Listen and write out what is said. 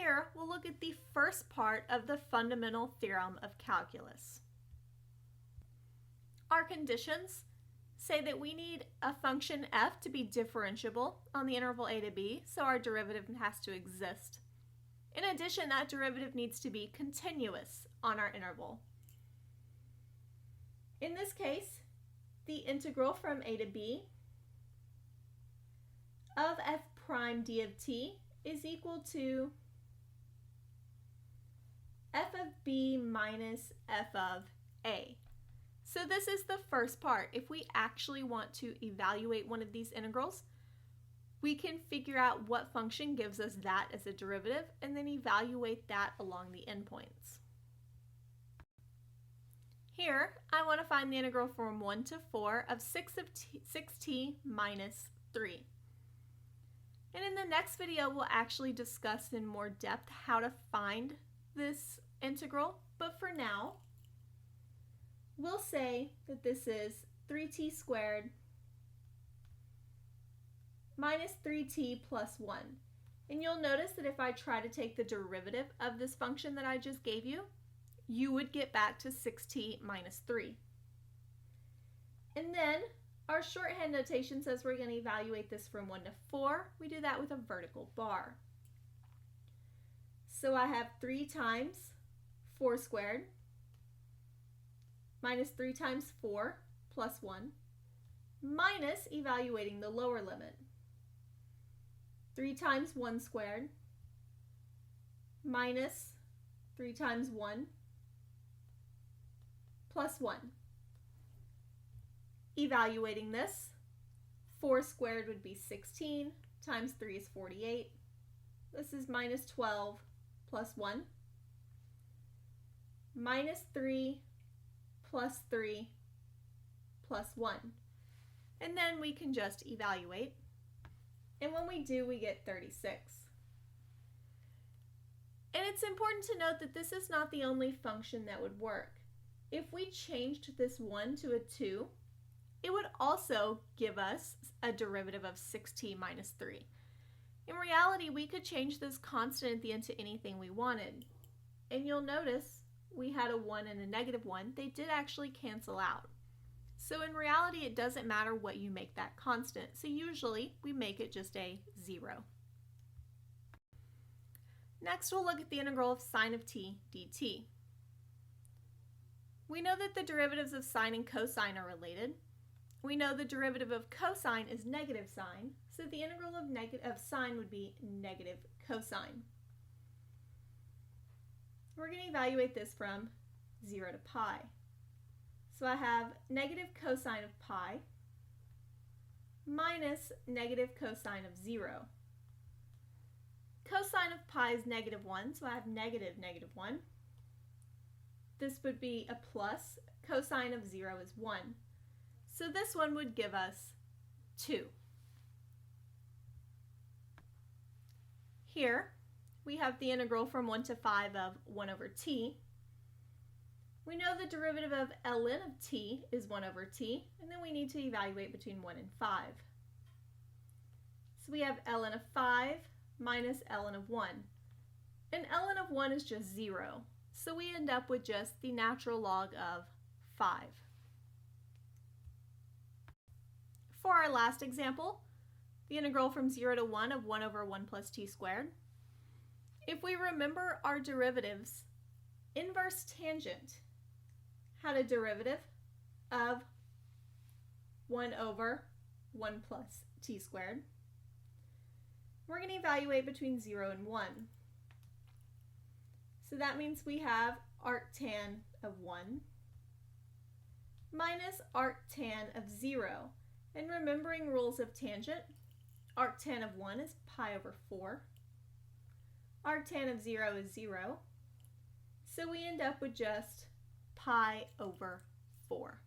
Here, we'll look at the first part of the Fundamental Theorem of Calculus. Our conditions say that we need a function f to be differentiable on the interval a to b, so our derivative has to exist. In addition, that derivative needs to be continuous on our interval. In this case, the integral from a to b of f prime d of t is equal to f of b minus f of a. So this is the first part. If we actually want to evaluate one of these integrals, we can figure out what function gives us that as a derivative and then evaluate that along the endpoints. Here, I want to find the integral from 1 to 4 of 6t minus 3. And in the next video, we'll actually discuss in more depth how to find this integral, but for now, we'll say that this is 3t squared minus 3t plus 1. And you'll notice that if I try to take the derivative of this function that I just gave you, you would get back to 6t minus 3. And then our shorthand notation says we're going to evaluate this from 1 to 4. We do that with a vertical bar. So I have 3 times 4 squared minus 3 times 4 plus 1 minus evaluating the lower limit. 3 times 1 squared minus 3 times 1 plus 1. Evaluating this, 4 squared would be 16, times 3 is 48. This is minus 12 plus 1, minus 3 plus 3 plus 1. And then we can just evaluate. And when we do, we get 36. And it's important to note that this is not the only function that would work. If we changed this 1 to a 2, it would also give us a derivative of 6t minus 3. In reality, we could change this constant at the end to anything we wanted. And you'll notice we had a 1 and a negative 1. They did actually cancel out. So in reality, it doesn't matter what you make that constant. So usually, we make it just a 0. Next, we'll look at the integral of sine of t dt. We know that the derivatives of sine and cosine are related. We know the derivative of cosine is negative sine, so the integral of sine would be negative cosine. We're going to evaluate this from 0 to pi. So I have negative cosine of pi minus negative cosine of 0. Cosine of pi is negative 1, so I have negative 1. This would be a plus. Cosine of 0 is 1. So this one would give us 2. Here we have the integral from 1 to 5 of 1 over t. We know the derivative of ln of t is 1 over t, and then we need to evaluate between 1 and 5. So we have ln of 5 minus ln of 1. And ln of 1 is just 0. So we end up with just the natural log of 5. For our last example, the integral from 0 to 1 of 1 over 1 plus t squared. If we remember our derivatives, inverse tangent had a derivative of 1 over 1 plus t squared. We're going to evaluate between 0 and 1. So that means we have arctan of 1 minus arctan of 0. And remembering rules of tangent, arctan of 1 is pi over 4. Arctan of 0 is 0. So we end up with just pi over 4.